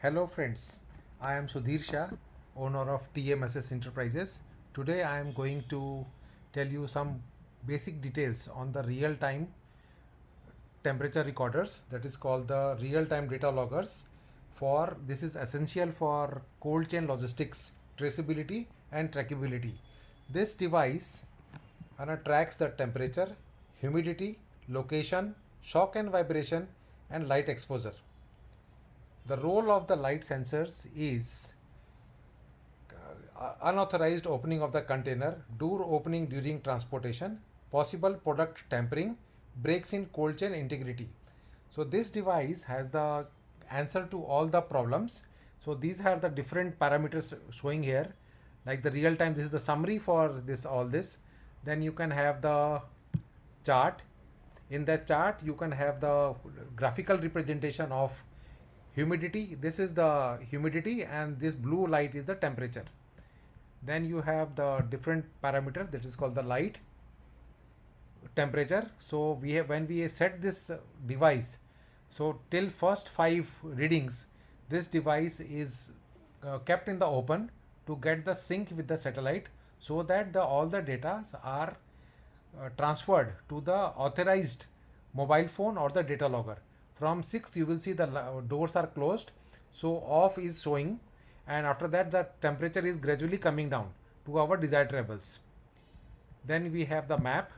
Hello friends, I am Sudhir Shah, owner of TMSS Enterprises. Today I am going to tell you some basic details on the real-time temperature recorders, that is called the real-time data loggers. For this is essential for cold chain logistics, traceability and trackability. This device tracks the temperature, humidity, location, shock and vibration and light exposure. The role of the light sensors is unauthorized opening of the container, door opening during transportation, possible product tampering, breaks in cold chain integrity. So this device has the answer to all the problems. So these are the different parameters showing here, like the real time. This is the summary for this all this. Then you can have the chart. In that chart, you can have the graphical representation of humidity. This is the humidity, and this blue light is the temperature. Then you have the different parameter, that is called the light, temperature. So we have, when we set this device, so till first 5 readings, this device is kept in the open to get the sync with the satellite, so that all the data are transferred to the authorized mobile phone or the data logger. From 6th you will see the doors are closed, so off is showing, and after that the temperature is gradually coming down to our desired levels. Then we have the map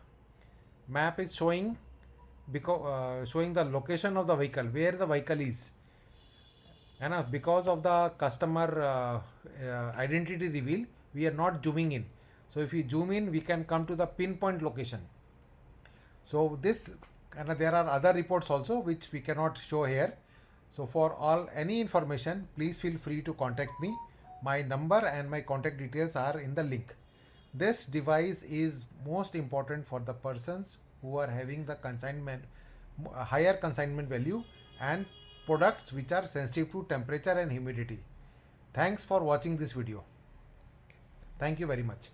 is showing, because showing the location of the vehicle, where the vehicle is, and because of the customer identity reveal, we are not zooming in. So if we zoom in, we can come to the pinpoint location. So this, and there are other reports also which we cannot show here. So for all any information, please feel free to contact me. My number and my contact details are in the link. This device is most important for the persons who are having the consignment, higher consignment value, and products which are sensitive to temperature and humidity. Thanks for watching this video. Thank you very much.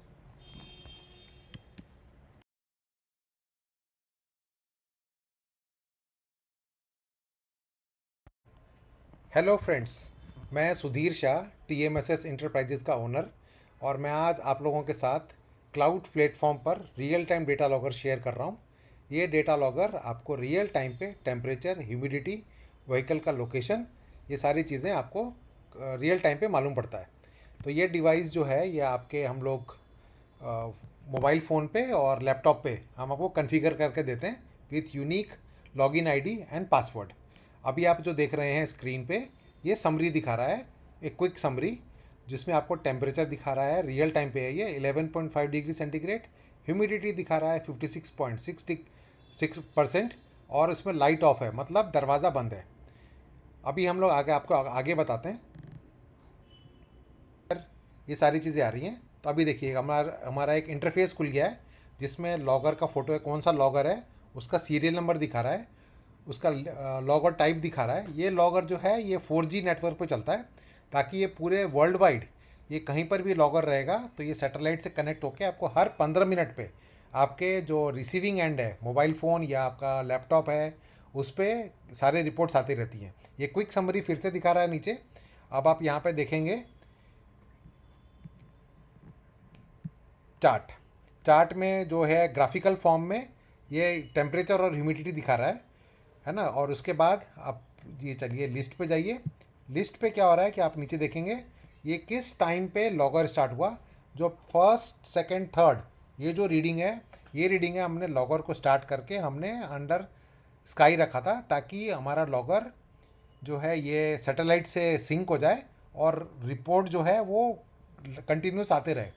Hello friends, मैं Sudhir Shah, TMSS enterprises का owner, और मैं आज आप लोगों के साथ cloud platform पर real time data logger share कर रहा हूँ। ये डेटा लॉगर आपको रियल टाइम पे टेम्परेचर, ह्यूमिडिटी, व्हीकल का लोकेशन, ये सारी चीज़ें आपको रियल टाइम पे मालूम पड़ता है। तो ये डिवाइस जो है, ये आपके हम लोग मोबाइल फ़ोन पे और लैपटॉप पे हम आपको कन्फिगर करके देते हैं with unique login ID and password. अभी आप जो देख रहे हैं स्क्रीन पे, ये समरी दिखा रहा है, एक क्विक समरी, जिसमें आपको टेम्परेचर दिखा रहा है, रियल टाइम पे है ये 11.5 डिग्री सेंटीग्रेड, ह्यूमिडिटी दिखा रहा है 56.6%, और उसमें लाइट ऑफ है, मतलब दरवाज़ा बंद है। अभी हम लोग आगे आपको आगे बताते हैं। ये सारी चीज़ें आ रही हैं। तो अभी देखिए, हमारा एक इंटरफेस खुल गया है, जिसमें लॉगर का फ़ोटो है, कौन सा लॉगर है, उसका सीरियल नंबर दिखा रहा है, उसका लॉगर टाइप दिखा रहा है। ये लॉगर जो है, ये 4G नेटवर्क पे चलता है, ताकि ये पूरे वर्ल्ड वाइड, ये कहीं पर भी लॉगर रहेगा तो ये सैटेलाइट से कनेक्ट होकर आपको हर 15 मिनट पे आपके जो रिसीविंग एंड है, मोबाइल फ़ोन या आपका लैपटॉप है, उस पर सारे रिपोर्ट्स आती रहती हैं। ये क्विक समरी फिर से दिखा रहा है नीचे। अब आप यहाँ पे देखेंगे चार्ट। चार्ट में जो है ग्राफिकल फॉर्म में ये टेम्परेचर और ह्यूमिडिटी दिखा रहा है ना। और उसके बाद आप ये चलिए लिस्ट पे जाइए। लिस्ट पे क्या हो रहा है कि आप नीचे देखेंगे ये किस टाइम पे लॉगर स्टार्ट हुआ। जो फर्स्ट, सेकंड, थर्ड, ये जो रीडिंग है, ये रीडिंग है, हमने लॉगर को स्टार्ट करके हमने अंडर स्काई रखा था, ताकि हमारा लॉगर जो है ये सैटेलाइट से सिंक हो जाए और रिपोर्ट जो है वो कंटिन्यूस आते रहे।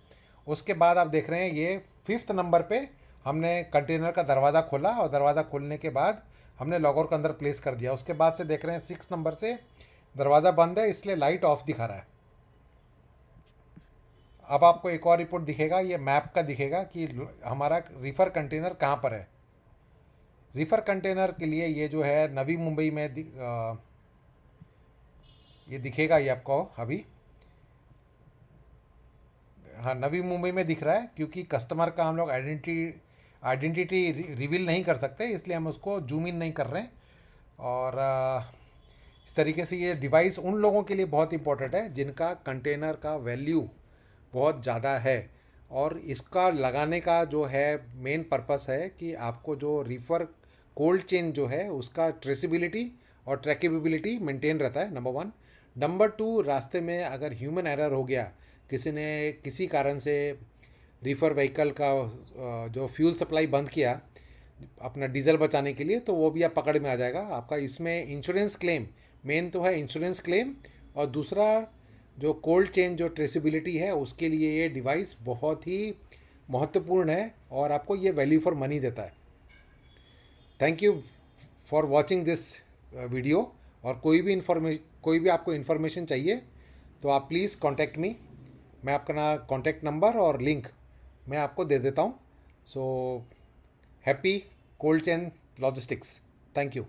उसके बाद आप देख रहे हैं ये 5th नंबर पे हमने कंटेनर का दरवाज़ा खोला, और दरवाज़ा खोलने के बाद हमने लॉगर को अंदर प्लेस कर दिया। उसके बाद से देख रहे हैं 6 नंबर से दरवाज़ा बंद है, इसलिए लाइट ऑफ दिखा रहा है। अब आपको एक और रिपोर्ट दिखेगा, ये मैप का दिखेगा कि हमारा रिफ़र कंटेनर कहाँ पर है। रिफ़र कंटेनर के लिए ये जो है नवी मुंबई में ये दिखेगा, ये आपको अभी, हाँ, नवी मुंबई में दिख रहा है, क्योंकि कस्टमर का हम लोग आइडेंटिटी रिवील नहीं कर सकते, इसलिए हम उसको जूम इन नहीं कर रहे हैं। और इस तरीके से ये डिवाइस उन लोगों के लिए बहुत इंपॉर्टेंट है जिनका कंटेनर का वैल्यू बहुत ज़्यादा है, और इसका लगाने का जो है मेन पर्पस है कि आपको जो रीफर कोल्ड चेन जो है उसका ट्रेसिबिलिटी और ट्रैकेबिलिटी मेंटेन रहता है, नंबर वन। नंबर टू, रास्ते में अगर ह्यूमन एरर हो गया, किसी ने किसी कारण से रीफर व्हीकल का जो फ्यूल सप्लाई बंद किया अपना डीजल बचाने के लिए, तो वो भी आप पकड़ में आ जाएगा आपका। इसमें इंश्योरेंस क्लेम मेन तो है, इंश्योरेंस क्लेम। और दूसरा, जो कोल्ड चेन जो ट्रेसिबिलिटी है उसके लिए ये डिवाइस बहुत ही महत्वपूर्ण है और आपको ये वैल्यू फॉर मनी देता है। Thank you for watching this video. और कोई भी आपको इन्फॉर्मेशन चाहिए तो आप प्लीज़ कांटेक्ट मी। मैं आपका कॉन्टैक्ट नंबर और लिंक मैं आपको दे देता हूँ। So happy cold chain logistics. Thank you.